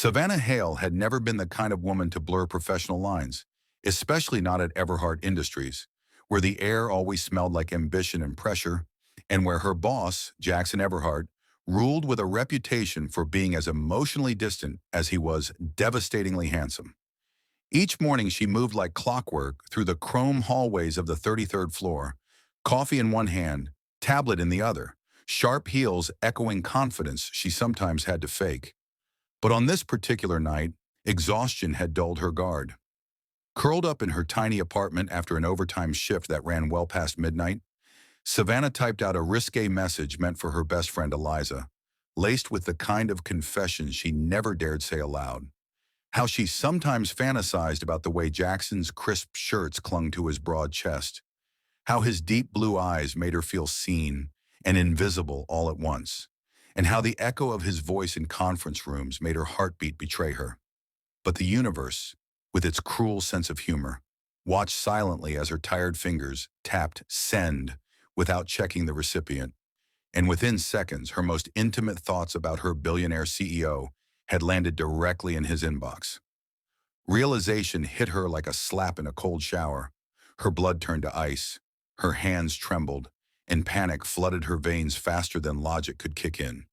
Savannah Hale had never been the kind of woman to blur professional lines, especially not at Everhart Industries, where the air always smelled like ambition and pressure, and where her boss, Jaxon Everhart, ruled with a reputation for being as emotionally distant as he was devastatingly handsome. Each morning she moved like clockwork through the chrome hallways of the 33rd floor, coffee in one hand, tablet in the other, sharp heels echoing confidence she sometimes had to fake. But on this particular night, exhaustion had dulled her guard. Curled up in her tiny apartment after an overtime shift that ran well past midnight, Savannah typed out a risque message meant for her best friend Eliza, laced with the kind of confessions she never dared say aloud. How she sometimes fantasized about the way Jackson's crisp shirts clung to his broad chest. How his deep blue eyes made her feel seen and invisible all at once. And how the echo of his voice in conference rooms made her heartbeat betray her. But the universe, with its cruel sense of humor, watched silently as her tired fingers tapped send without checking the recipient. And within seconds, her most intimate thoughts about her billionaire CEO had landed directly in his inbox. Realization hit her like a slap in a cold shower. Her blood turned to ice, her hands trembled, and panic flooded her veins faster than logic could kick in.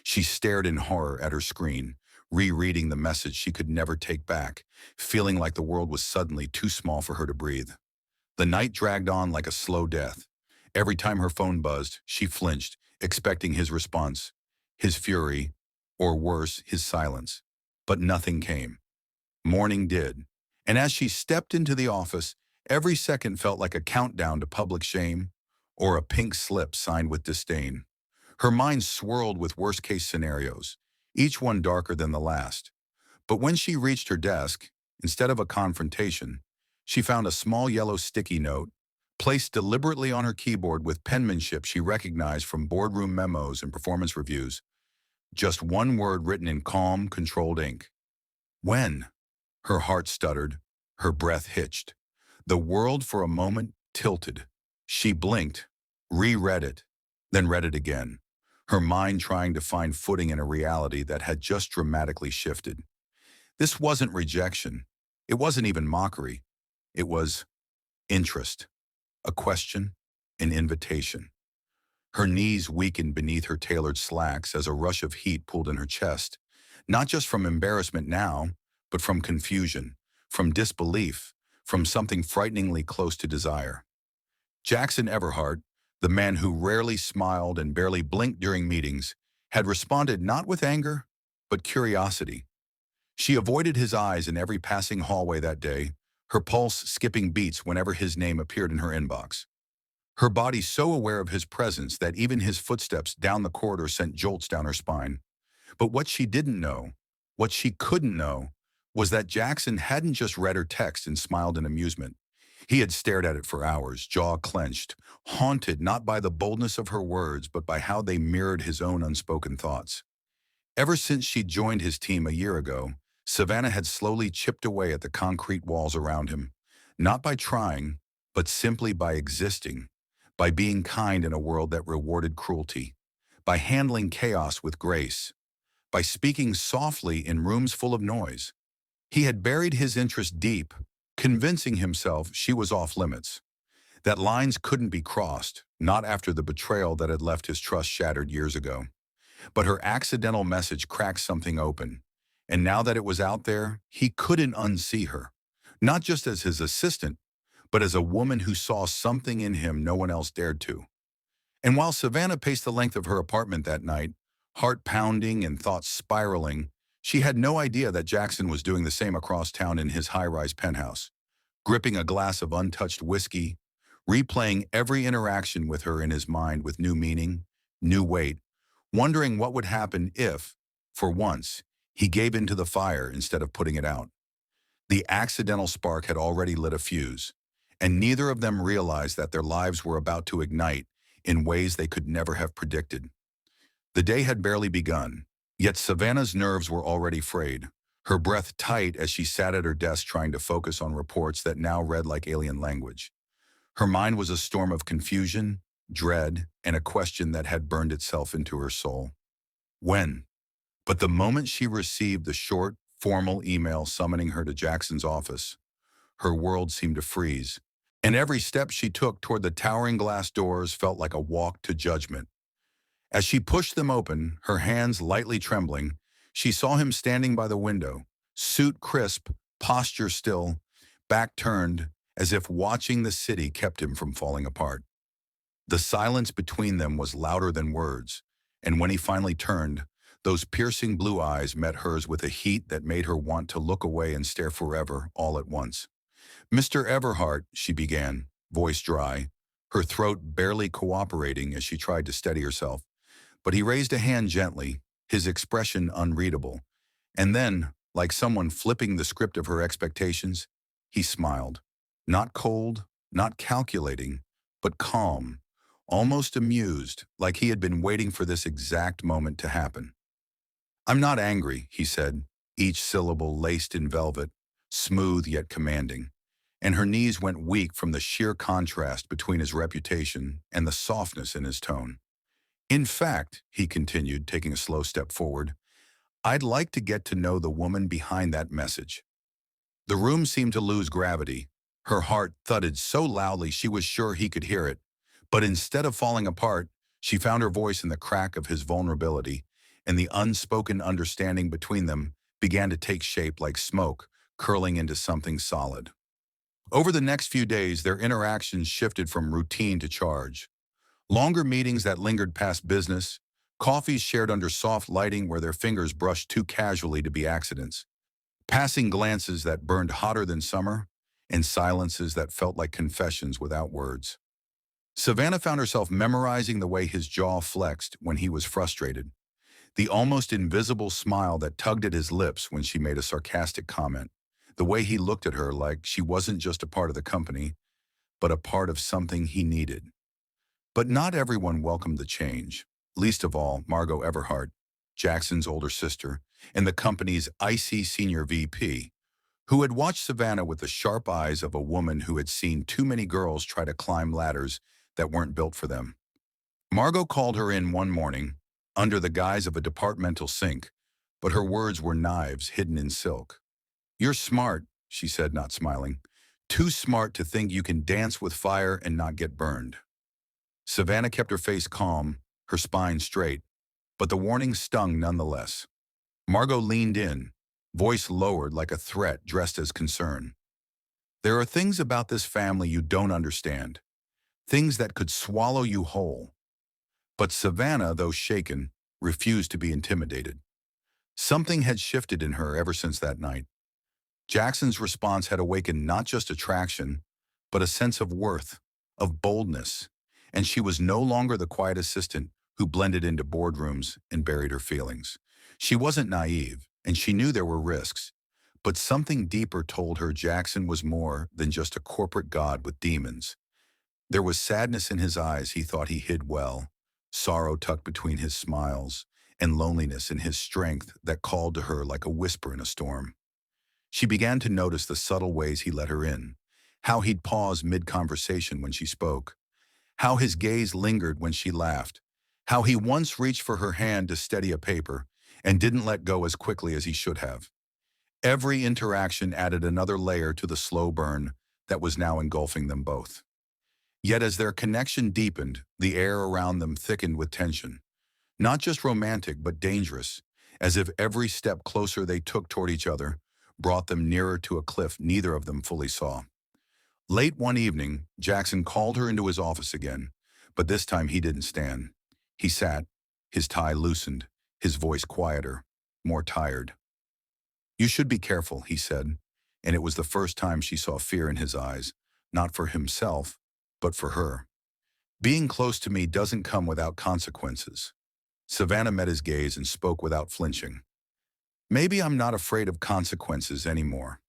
She stared in horror at her screen, rereading the message she could never take back, feeling like the world was suddenly too small for her to breathe. The night dragged on like a slow death. Every time her phone buzzed, she flinched, expecting his response, his fury, or worse, his silence. But nothing came. Morning did. And as she stepped into the office, every second felt like a countdown to public shame or a pink slip signed with disdain. Her mind swirled with worst-case scenarios, each one darker than the last. But when she reached her desk, instead of a confrontation, she found a small yellow sticky note, placed deliberately on her keyboard with penmanship she recognized from boardroom memos and performance reviews. Just one word written in calm, controlled ink. When? Her heart stuttered, her breath hitched. The world for a moment tilted. She blinked, reread it, then read it again, her mind trying to find footing in a reality that had just dramatically shifted. This wasn't rejection. It wasn't even mockery. It was interest, a question, an invitation. Her knees weakened beneath her tailored slacks as a rush of heat pulled in her chest, not just from embarrassment now, but from confusion, from disbelief, from something frighteningly close to desire. Jaxon Everhart, the man who rarely smiled and barely blinked during meetings, had responded not with anger, but curiosity. She avoided his eyes in every passing hallway that day, her pulse skipping beats whenever his name appeared in her inbox. Her body so aware of his presence that even his footsteps down the corridor sent jolts down her spine. But what she didn't know, what she couldn't know, was that Jaxon hadn't just read her text and smiled in amusement. He had stared at it for hours, jaw clenched, haunted not by the boldness of her words, but by how they mirrored his own unspoken thoughts. Ever since she joined his team a year ago, Savannah had slowly chipped away at the concrete walls around him, not by trying, but simply by existing, by being kind in a world that rewarded cruelty, by handling chaos with grace, by speaking softly in rooms full of noise. He had buried his interest deep, convincing himself she was off limits, that lines couldn't be crossed, not after the betrayal that had left his trust shattered years ago. But her accidental message cracked something open, and now that it was out there, he couldn't unsee her, not just as his assistant, but as a woman who saw something in him no one else dared to. And while Savannah paced the length of her apartment that night, heart pounding and thoughts spiraling, she had no idea that Jaxon was doing the same across town in his high-rise penthouse, gripping a glass of untouched whiskey, replaying every interaction with her in his mind with new meaning, new weight, wondering what would happen if, for once, he gave into the fire instead of putting it out. The accidental spark had already lit a fuse, and neither of them realized that their lives were about to ignite in ways they could never have predicted. The day had barely begun, yet Savannah's nerves were already frayed, her breath tight as she sat at her desk trying to focus on reports that now read like alien language. Her mind was a storm of confusion, dread, and a question that had burned itself into her soul. When? But the moment she received the short, formal email summoning her to Jackson's office, her world seemed to freeze, and every step she took toward the towering glass doors felt like a walk to judgment. As she pushed them open, her hands lightly trembling, she saw him standing by the window, suit crisp, posture still, back turned, as if watching the city kept him from falling apart. The silence between them was louder than words, and when he finally turned, those piercing blue eyes met hers with a heat that made her want to look away and stare forever, all at once. "Mr. Everhart," she began, voice dry, her throat barely cooperating as she tried to steady herself. But he raised a hand gently, his expression unreadable. And then, like someone flipping the script of her expectations, he smiled. Not cold, not calculating, but calm, almost amused, like he had been waiting for this exact moment to happen. "I'm not angry," he said, each syllable laced in velvet, smooth yet commanding. And her knees went weak from the sheer contrast between his reputation and the softness in his tone. "In fact," he continued, taking a slow step forward, "I'd like to get to know the woman behind that message." The room seemed to lose gravity. Her heart thudded so loudly she was sure he could hear it. But instead of falling apart, she found her voice in the crack of his vulnerability, and the unspoken understanding between them began to take shape like smoke, curling into something solid. Over the next few days, their interactions shifted from routine to charge. Longer meetings that lingered past business, coffees shared under soft lighting where their fingers brushed too casually to be accidents, passing glances that burned hotter than summer, and silences that felt like confessions without words. Savannah found herself memorizing the way his jaw flexed when he was frustrated, the almost invisible smile that tugged at his lips when she made a sarcastic comment, the way he looked at her like she wasn't just a part of the company, but a part of something he needed. But not everyone welcomed the change, least of all Margot Everhart, Jackson's older sister, and the company's icy senior VP, who had watched Savannah with the sharp eyes of a woman who had seen too many girls try to climb ladders that weren't built for them. Margot called her in one morning, under the guise of a departmental sink, but her words were knives hidden in silk. "You're smart," she said, not smiling. "Too smart to think you can dance with fire and not get burned." Savannah kept her face calm, her spine straight, but the warning stung nonetheless. Margot leaned in, voice lowered like a threat dressed as concern. "There are things about this family you don't understand, things that could swallow you whole." But Savannah, though shaken, refused to be intimidated. Something had shifted in her ever since that night. Jackson's response had awakened not just attraction, but a sense of worth, of boldness, and she was no longer the quiet assistant who blended into boardrooms and buried her feelings. She wasn't naive, and she knew there were risks, but something deeper told her Jackson was more than just a corporate god with demons. There was sadness in his eyes he thought he hid well, sorrow tucked between his smiles, and loneliness in his strength that called to her like a whisper in a storm. She began to notice the subtle ways he let her in, how he'd pause mid-conversation when she spoke, how his gaze lingered when she laughed, how he once reached for her hand to steady a paper and didn't let go as quickly as he should have. Every interaction added another layer to the slow burn that was now engulfing them both. Yet as their connection deepened, the air around them thickened with tension. Not just romantic, but dangerous, as if every step closer they took toward each other brought them nearer to a cliff neither of them fully saw. Late one evening, Jackson called her into his office again, but this time he didn't stand. He sat, his tie loosened, his voice quieter, more tired. "You should be careful," he said, and it was the first time she saw fear in his eyes, not for himself, but for her. "Being close to me doesn't come without consequences." Savannah met his gaze and spoke without flinching. "Maybe I'm not afraid of consequences anymore."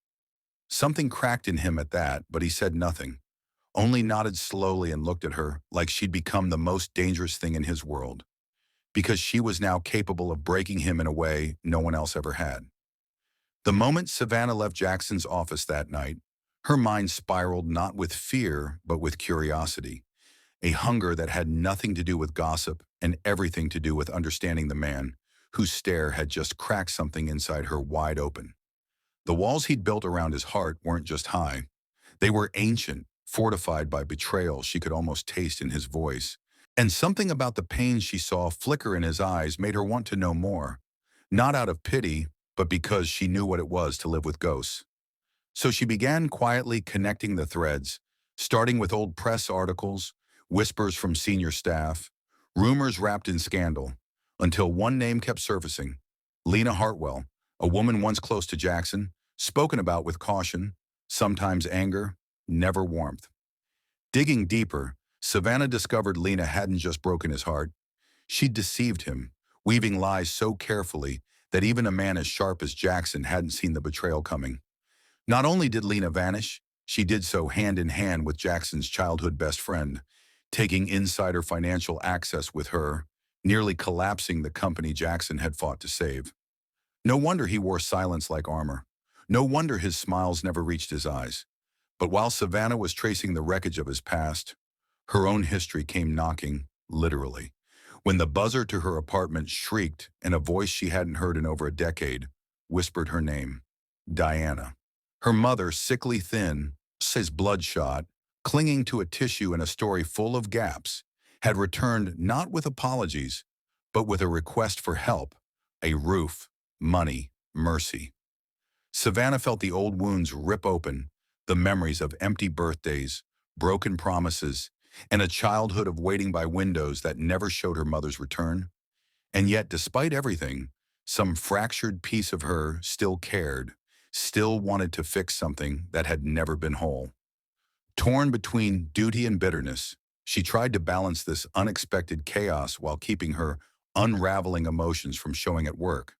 Something cracked in him at that, but he said nothing, only nodded slowly and looked at her like she'd become the most dangerous thing in his world, because she was now capable of breaking him in a way no one else ever had. The moment Savannah left Jackson's office that night, her mind spiraled not with fear, but with curiosity, a hunger that had nothing to do with gossip and everything to do with understanding the man whose stare had just cracked something inside her wide open. The walls he'd built around his heart weren't just high. They were ancient, fortified by betrayal she could almost taste in his voice. And something about the pain she saw flicker in his eyes made her want to know more. Not out of pity, but because she knew what it was to live with ghosts. So she began quietly connecting the threads, starting with old press articles, whispers from senior staff, rumors wrapped in scandal, until one name kept surfacing: Lena Hartwell, a woman once close to Jaxon, spoken about with caution, sometimes anger, never warmth. Digging deeper, Savannah discovered Lena hadn't just broken his heart. She'd deceived him, weaving lies so carefully that even a man as sharp as Jaxon hadn't seen the betrayal coming. Not only did Lena vanish, she did so hand in hand with Jackson's childhood best friend, taking insider financial access with her, nearly collapsing the company Jaxon had fought to save. No wonder he wore silence like armor. No wonder his smiles never reached his eyes. But while Savannah was tracing the wreckage of his past, her own history came knocking, literally. When the buzzer to her apartment shrieked and a voice she hadn't heard in over a decade whispered her name: Diana. Her mother, sickly thin, his bloodshot, clinging to a tissue in a story full of gaps, had returned not with apologies, but with a request for help, a roof, money, mercy. Savannah felt the old wounds rip open, the memories of empty birthdays, broken promises, and a childhood of waiting by windows that never showed her mother's return. And yet, despite everything, some fractured piece of her still cared, still wanted to fix something that had never been whole. Torn between duty and bitterness, she tried to balance this unexpected chaos while keeping her unraveling emotions from showing at work.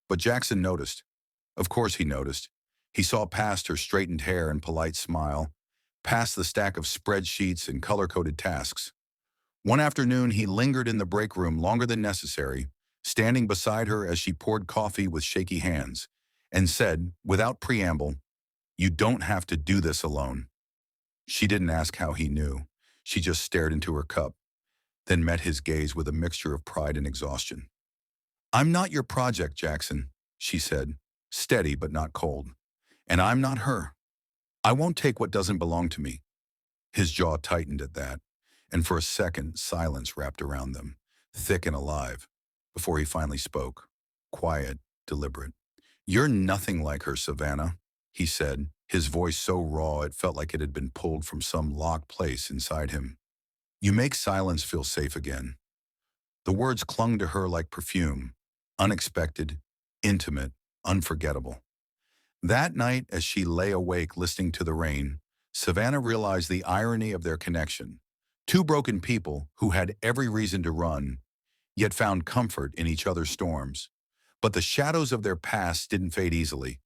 But Jaxon noticed. Of course he noticed. He saw past her straightened hair and polite smile, past the stack of spreadsheets and color-coded tasks. One afternoon, he lingered in the break room longer than necessary, standing beside her as she poured coffee with shaky hands, and said, without preamble, "You don't have to do this alone." She didn't ask how he knew. She just stared into her cup, then met his gaze with a mixture of pride and exhaustion. "I'm not your project, Jaxon," she said, steady but not cold. "And I'm not her. I won't take what doesn't belong to me." His jaw tightened at that, and for a second, silence wrapped around them, thick and alive, before he finally spoke, quiet, deliberate. "You're nothing like her, Savannah," he said, his voice so raw it felt like it had been pulled from some locked place inside him. "You make silence feel safe again." The words clung to her like perfume, unexpected, intimate, unforgettable. That night, as she lay awake listening to the rain, Savannah realized the irony of their connection. Two broken people who had every reason to run, yet found comfort in each other's storms. But the shadows of their past didn't fade easily.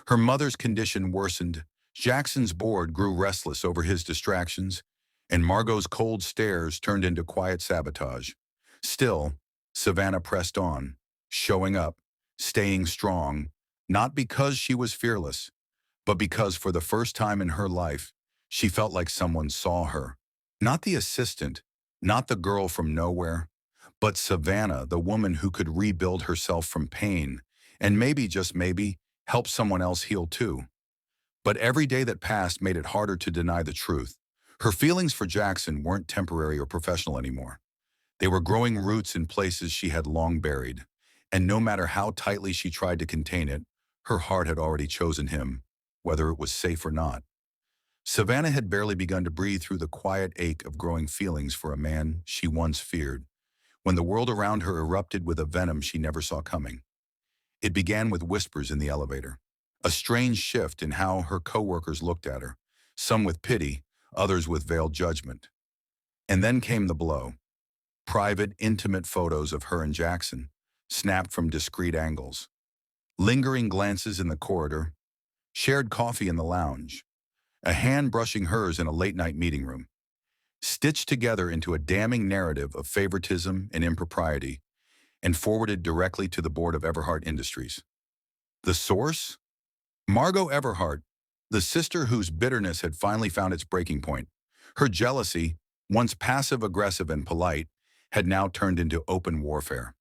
Her mother's condition worsened, Jackson's board grew restless over his distractions, and Margot's cold stares turned into quiet sabotage. Still, Savannah pressed on, showing up, staying strong, not because she was fearless, but because for the first time in her life, she felt like someone saw her. Not the assistant, not the girl from nowhere, but Savannah, the woman who could rebuild herself from pain, and maybe, just maybe, help someone else heal too. But every day that passed made it harder to deny the truth. Her feelings for Jaxon weren't temporary or professional anymore. They were growing roots in places she had long buried, and no matter how tightly she tried to contain it, her heart had already chosen him, whether it was safe or not. Savannah had barely begun to breathe through the quiet ache of growing feelings for a man she once feared, when the world around her erupted with a venom she never saw coming. It began with whispers in the elevator, a strange shift in how her coworkers looked at her, some with pity, others with veiled judgment. And then came the blow. Private, intimate photos of her and Jaxon, snapped from discreet angles. Lingering glances in the corridor, shared coffee in the lounge, a hand brushing hers in a late-night meeting room. Stitched together into a damning narrative of favoritism and impropriety, and forwarded directly to the board of Everhart Industries. The source? Margot Everhart, the sister whose bitterness had finally found its breaking point. Her jealousy, once passive-aggressive and polite, had now turned into open warfare.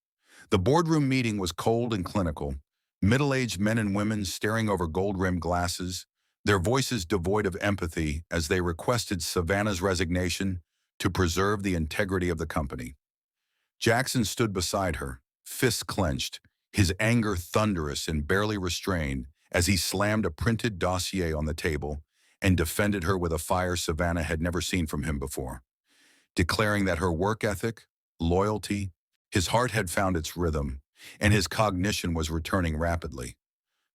The boardroom meeting was cold and clinical, middle-aged men and women staring over gold-rimmed glasses, their voices devoid of empathy as they requested Savannah's resignation to preserve the integrity of the company. Jaxon stood beside her, fists clenched, his anger thunderous and barely restrained as he slammed a printed dossier on the table and defended her with a fire Savannah had never seen from him before, declaring that her work ethic, loyalty, his heart had found its rhythm, and his cognition was returning rapidly.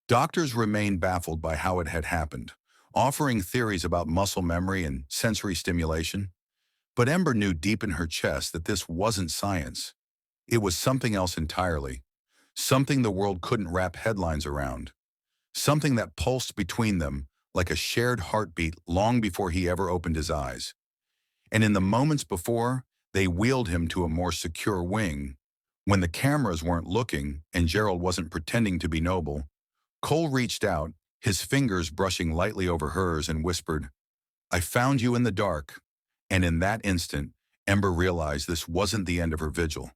Doctors remained baffled by how it had happened, offering theories about muscle memory and sensory stimulation. But Ember knew deep in her chest that this wasn't science. It was something else entirely, something the world couldn't wrap headlines around, something that pulsed between them like a shared heartbeat long before he ever opened his eyes. And in the moments before, they wheeled him to a more secure wing. When the cameras weren't looking and Gerald wasn't pretending to be noble, Cole reached out, his fingers brushing lightly over hers, and whispered, "I found you in the dark." And in that instant, Ember realized this wasn't the end of her vigil.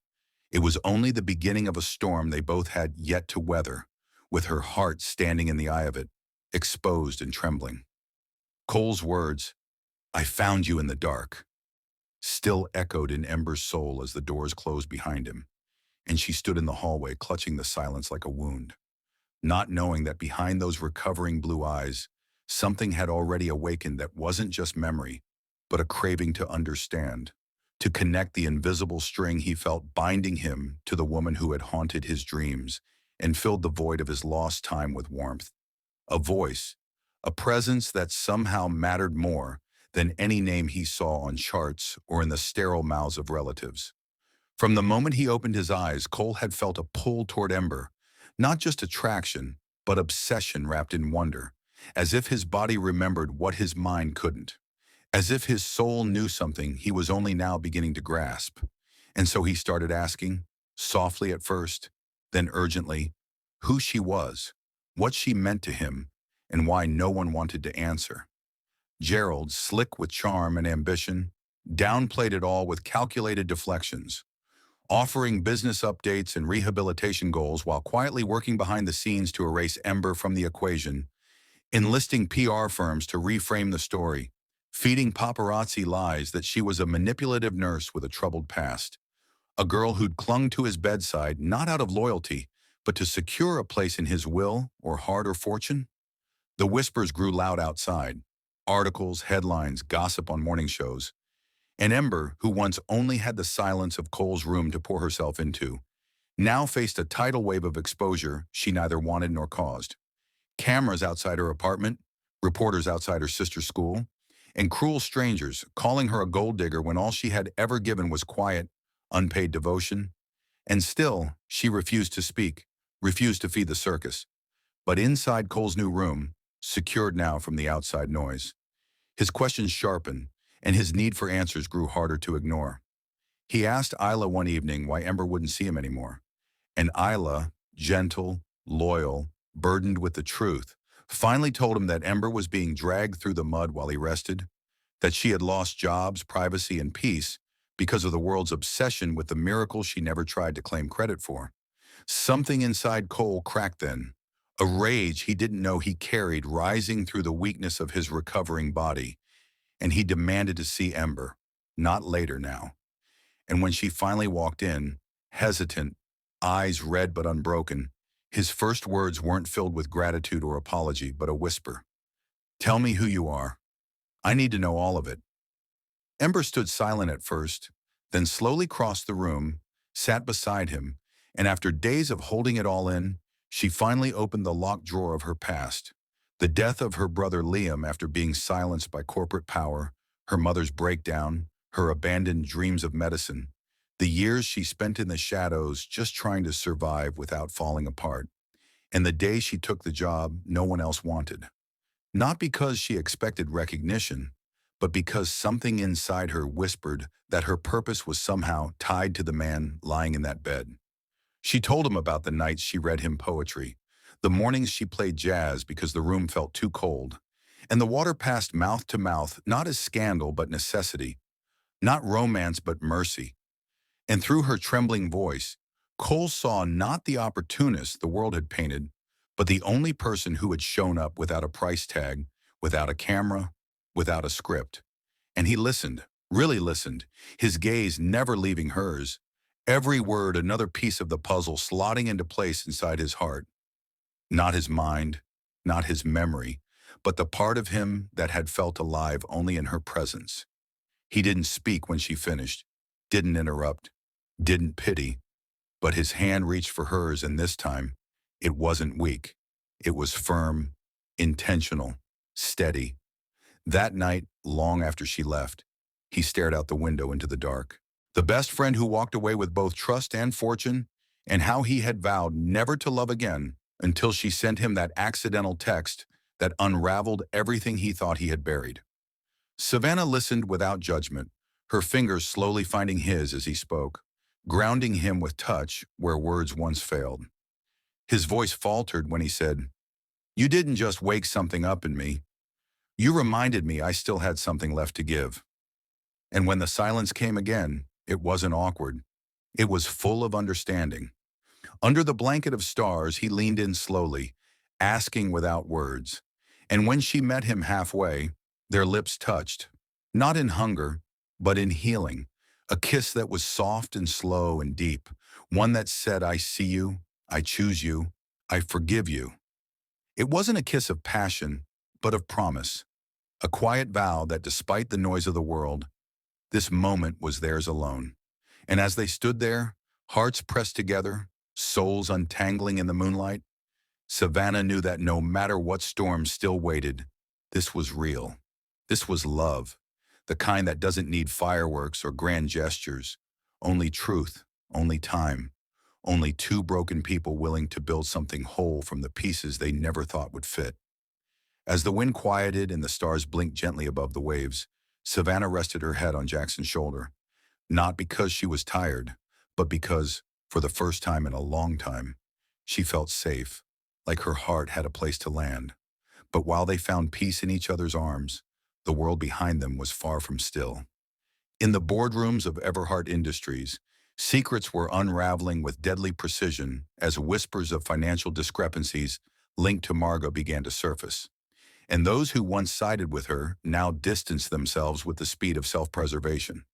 It was only the beginning of a storm they both had yet to weather, with her heart standing in the eye of it, exposed and trembling. Cole's words, "I found you in the dark," still echoed in Ember's soul as the doors closed behind him, and she stood in the hallway clutching the silence like a wound, not knowing that behind those recovering blue eyes, something had already awakened that wasn't just memory, but a craving to understand, to connect the invisible string he felt binding him to the woman who had haunted his dreams and filled the void of his lost time with warmth. A voice, a presence that somehow mattered more than any name he saw on charts or in the sterile mouths of relatives. From the moment he opened his eyes, Cole had felt a pull toward Ember, not just attraction, but obsession wrapped in wonder, as if his body remembered what his mind couldn't, as if his soul knew something he was only now beginning to grasp. And so he started asking, softly at first, then urgently, who she was, what she meant to him, and why no one wanted to answer. Gerald, slick with charm and ambition, downplayed it all with calculated deflections, offering business updates and rehabilitation goals while quietly working behind the scenes to erase Ember from the equation, enlisting PR firms to reframe the story, feeding paparazzi lies that she was a manipulative nurse with a troubled past, a girl who'd clung to his bedside not out of loyalty, but to secure a place in his will or heart or fortune. The whispers grew loud outside, articles, headlines, gossip on morning shows, and Ember, who once only had the silence of Cole's room to pour herself into, now faced a tidal wave of exposure she neither wanted nor caused. Cameras outside her apartment, reporters outside her sister's school, and cruel strangers calling her a gold digger when all she had ever given was quiet, unpaid devotion. And still, she refused to speak, refused to feed the circus. But inside Cole's new room, secured now from the outside noise, his questions sharpened, and his need for answers grew harder to ignore. He asked Isla one evening why Ember wouldn't see him anymore. And Isla, gentle, loyal, burdened with the truth, finally told him that Ember was being dragged through the mud while he rested, that she had lost jobs, privacy, and peace because of the world's obsession with the miracle she never tried to claim credit for. Something inside Cole cracked then, a rage he didn't know he carried rising through the weakness of his recovering body, and he demanded to see Ember, not later now. And when she finally walked in, hesitant, eyes red but unbroken, his first words weren't filled with gratitude or apology, but a whisper. "Tell me who you are. I need to know all of it." Ember stood silent at first, then slowly crossed the room, sat beside him, and after days of holding it all in, she finally opened the locked drawer of her past. The death of her brother Liam after being silenced by corporate power, her mother's breakdown, her abandoned dreams of medicine, the years she spent in the shadows just trying to survive without falling apart, and the day she took the job no one else wanted. Not because she expected recognition, but because something inside her whispered that her purpose was somehow tied to the man lying in that bed. She told him about the nights she read him poetry, the mornings she played jazz because the room felt too cold, and the water passed mouth to mouth not as scandal but necessity, not romance but mercy. And through her trembling voice, Cole saw not the opportunist the world had painted, but the only person who had shown up without a price tag, without a camera, without a script. And he listened, really listened, his gaze never leaving hers, every word another piece of the puzzle slotting into place inside his heart. Not his mind, not his memory, but the part of him that had felt alive only in her presence. He didn't speak when she finished, didn't interrupt, didn't pity, but his hand reached for hers, and this time, it wasn't weak. It was firm, intentional, steady. That night, long after she left, he stared out the window into the dark. The best friend who walked away with both trust and fortune, and how he had vowed never to love again until she sent him that accidental text that unraveled everything he thought he had buried. Savannah listened without judgment, her fingers slowly finding his as he spoke, grounding him with touch where words once failed. His voice faltered when he said, "You didn't just wake something up in me. You reminded me I still had something left to give." And when the silence came again, it wasn't awkward. It was full of understanding. Under the blanket of stars, he leaned in slowly, asking without words. And when she met him halfway, their lips touched, not in hunger, but in healing, a kiss that was soft and slow and deep, one that said, "I see you, I choose you, I forgive you." It wasn't a kiss of passion, but of promise, a quiet vow that despite the noise of the world, this moment was theirs alone. And as they stood there, hearts pressed together, souls untangling in the moonlight, Savannah knew that no matter what storm still waited, this was real. This was love, the kind that doesn't need fireworks or grand gestures, only truth, only time, only two broken people willing to build something whole from the pieces they never thought would fit. As the wind quieted and the stars blinked gently above the waves, Savannah rested her head on Jackson's shoulder, not because she was tired, but because, for the first time in a long time, she felt safe, like her heart had a place to land. But while they found peace in each other's arms, the world behind them was far from still. In the boardrooms of Everhart Industries, secrets were unraveling with deadly precision as whispers of financial discrepancies linked to Margot began to surface. And those who once sided with her now distanced themselves with the speed of self-preservation.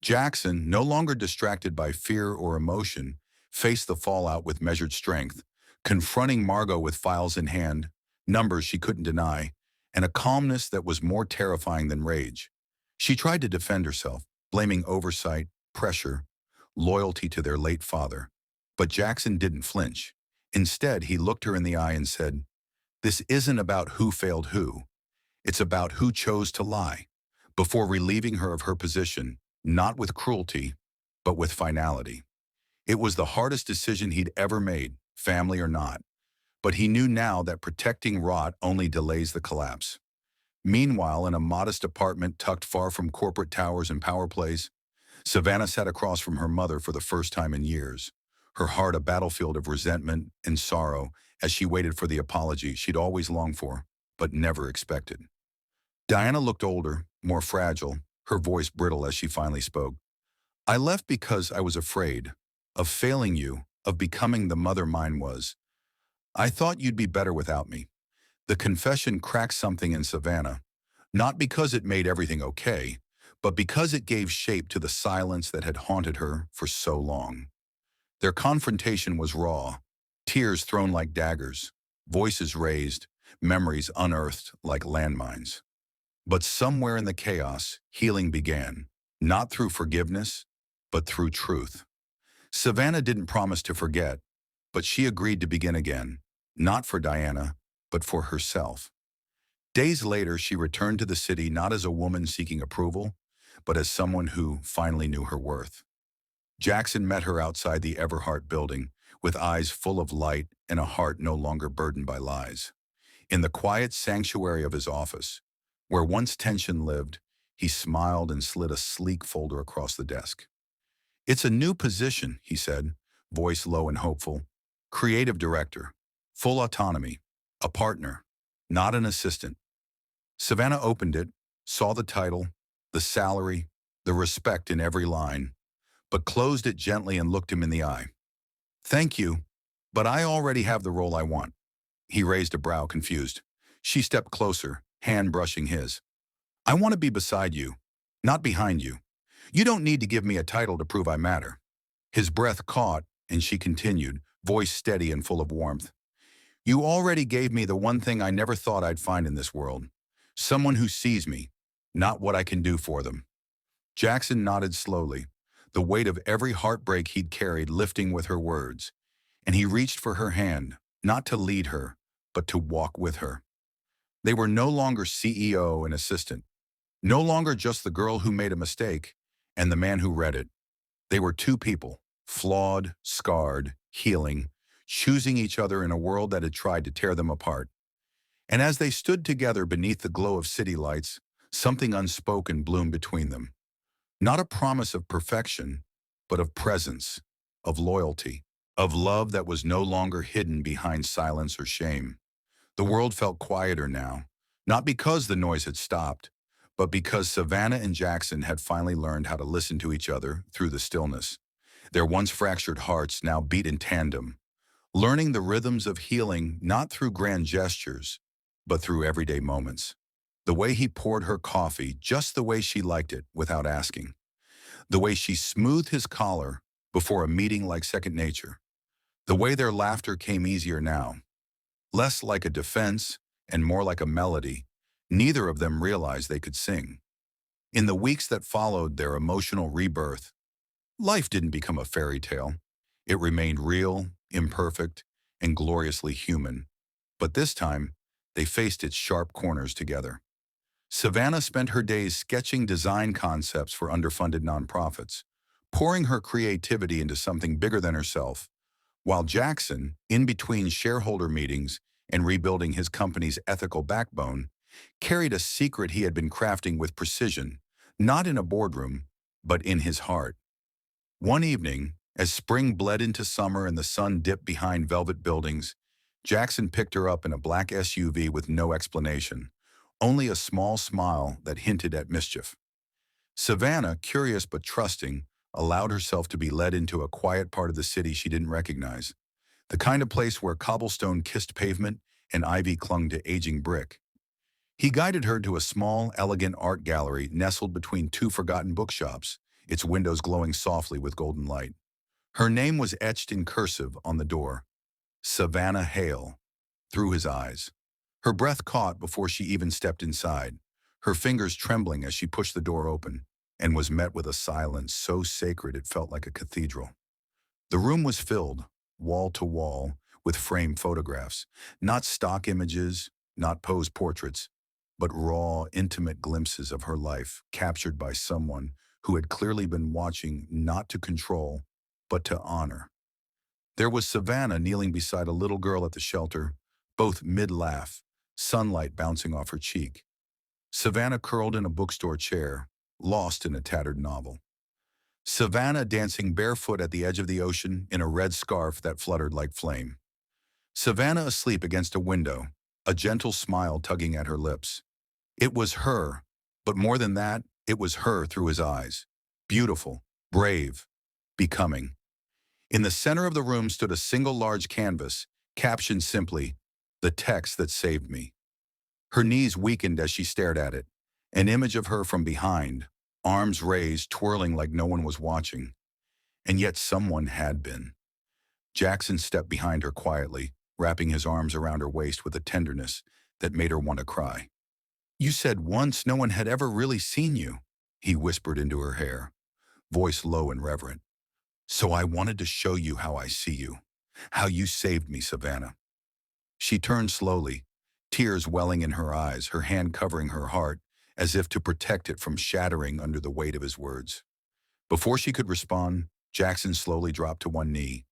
Jaxon, no longer distracted by fear or emotion, faced the fallout with measured strength, confronting Margot with files in hand, numbers she couldn't deny, and a calmness that was more terrifying than rage. She tried to defend herself, blaming oversight, pressure, loyalty to their late father. But Jaxon didn't flinch. Instead, he looked her in the eye and said, "This isn't about who failed who. It's about who chose to lie," before relieving her of her position, not with cruelty, but with finality. It was the hardest decision he'd ever made, family or not. But he knew now that protecting rot only delays the collapse. Meanwhile, in a modest apartment tucked far from corporate towers and power plays, Savannah sat across from her mother for the first time in years, her heart a battlefield of resentment and sorrow as she waited for the apology she'd always longed for, but never expected. Diana looked older, more fragile, her voice brittle as she finally spoke. "I left because I was afraid of failing you, of becoming the mother mine was. I thought you'd be better without me." The confession cracked something in Savannah, not because it made everything okay, but because it gave shape to the silence that had haunted her for so long. Their confrontation was raw, tears thrown like daggers, voices raised, memories unearthed like landmines. But somewhere in the chaos, healing began, not through forgiveness, but through truth. Savannah didn't promise to forget, but she agreed to begin again, not for Diana, but for herself. Days later, she returned to the city not as a woman seeking approval, but as someone who finally knew her worth. Jaxon met her outside the Everhart building, with eyes full of light and a heart no longer burdened by lies. In the quiet sanctuary of his office, where once tension lived, he smiled and slid a sleek folder across the desk. "It's a new position," he said, voice low and hopeful. "Creative director, full autonomy, a partner, not an assistant." Savannah opened it, saw the title, the salary, the respect in every line, but closed it gently and looked him in the eye. Thank you, but I already have the role I want. He raised a brow, confused. She stepped closer, hand brushing his. I want to be beside you, not behind you. You don't need to give me a title to prove I matter. His breath caught, and she continued, voice steady and full of warmth. You already gave me the one thing I never thought I'd find in this world. Someone who sees me, not what I can do for them. Jaxon nodded slowly, the weight of every heartbreak he'd carried lifting with her words, and he reached for her hand, not to lead her, but to walk with her. They were no longer CEO and assistant, no longer just the girl who made a mistake and the man who read it. They were two people, flawed, scarred, healing, choosing each other in a world that had tried to tear them apart. And as they stood together beneath the glow of city lights, something unspoken bloomed between them. Not a promise of perfection, but of presence, of loyalty, of love that was no longer hidden behind silence or shame. The world felt quieter now, not because the noise had stopped, but because Savannah and Jaxon had finally learned how to listen to each other through the stillness. Their once fractured hearts now beat in tandem, learning the rhythms of healing not through grand gestures, but through everyday moments. The way he poured her coffee just the way she liked it without asking. The way she smoothed his collar before a meeting like second nature. The way their laughter came easier now, less like a defense and more like a melody. Neither of them realized they could sing. In the weeks that followed their emotional rebirth, life didn't become a fairy tale. It remained real, imperfect, and gloriously human. But this time, they faced its sharp corners together. Savannah spent her days sketching design concepts for underfunded nonprofits, pouring her creativity into something bigger than herself, while Jaxon, in between shareholder meetings and rebuilding his company's ethical backbone, carried a secret he had been crafting with precision, not in a boardroom, but in his heart. One evening, as spring bled into summer and the sun dipped behind velvet buildings, Jaxon picked her up in a black SUV with no explanation, only a small smile that hinted at mischief. Savannah, curious but trusting, allowed herself to be led into a quiet part of the city she didn't recognize, the kind of place where cobblestone kissed pavement and ivy clung to aging brick. He guided her to a small, elegant art gallery nestled between two forgotten bookshops, its windows glowing softly with golden light. Her name was etched in cursive on the door, Savannah Hale, through his eyes. Her breath caught before she even stepped inside, her fingers trembling as she pushed the door open, and was met with a silence so sacred it felt like a cathedral. The room was filled, wall to wall, with framed photographs, not stock images, not posed portraits, but raw, intimate glimpses of her life captured by someone who had clearly been watching not to control, but to honor. There was Savannah kneeling beside a little girl at the shelter, both mid-laugh, sunlight bouncing off her cheek. Savannah curled in a bookstore chair, lost in a tattered novel. Savannah dancing barefoot at the edge of the ocean in a red scarf that fluttered like flame. Savannah asleep against a window, a gentle smile tugging at her lips. It was her, but more than that, it was her through his eyes. Beautiful, brave, becoming. In the center of the room stood a single large canvas, captioned simply, "The text that saved me." Her knees weakened as she stared at it, an image of her from behind, arms raised, twirling like no one was watching. And yet someone had been. Jaxon stepped behind her quietly, wrapping his arms around her waist with a tenderness that made her want to cry. "You said once no one had ever really seen you," he whispered into her hair, voice low and reverent. "So I wanted to show you how I see you, how you saved me, Savannah." She turned slowly, tears welling in her eyes, her hand covering her heart, as if to protect it from shattering under the weight of his words. Before she could respond, Jaxon slowly dropped to one knee.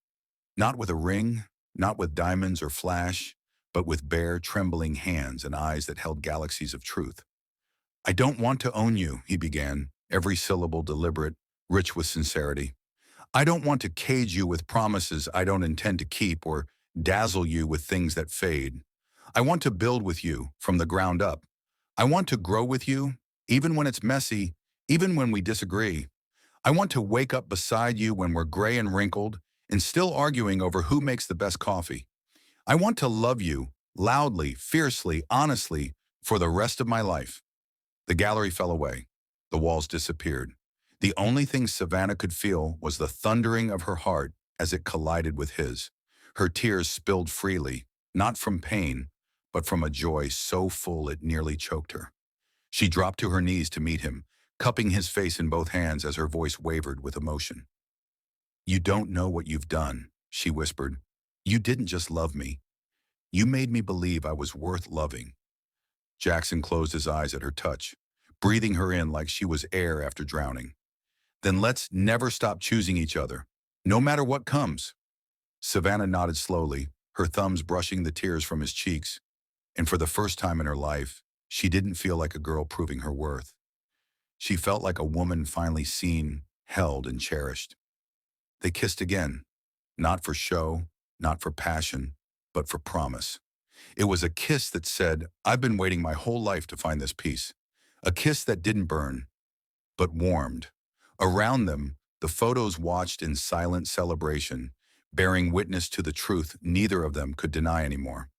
Not with a ring, not with diamonds or flash, but with bare, trembling hands and eyes that held galaxies of truth. "I don't want to own you," he began, every syllable deliberate, rich with sincerity. "I don't want to cage you with promises I don't intend to keep or dazzle you with things that fade. I want to build with you from the ground up. I want to grow with you, even when it's messy, even when we disagree. I want to wake up beside you when we're gray and wrinkled and still arguing over who makes the best coffee. I want to love you, loudly, fiercely, honestly, for the rest of my life. The gallery fell away. The walls disappeared. The only thing Savannah could feel was the thundering of her heart as it collided with his. Her tears spilled freely, not from pain, but from a joy so full it nearly choked her. She dropped to her knees to meet him, cupping his face in both hands as her voice wavered with emotion. "You don't know what you've done," she whispered. "You didn't just love me. You made me believe I was worth loving." Jaxon closed his eyes at her touch, breathing her in like she was air after drowning. "Then let's never stop choosing each other, no matter what comes." Savannah nodded slowly, her thumbs brushing the tears from his cheeks, and for the first time in her life, she didn't feel like a girl proving her worth. She felt like a woman finally seen, held, and cherished. They kissed again, not for show, not for passion, but for promise. It was a kiss that said, "I've been waiting my whole life to find this peace." A kiss that didn't burn, but warmed. Around them, the photos watched in silent celebration, bearing witness to the truth neither of them could deny anymore.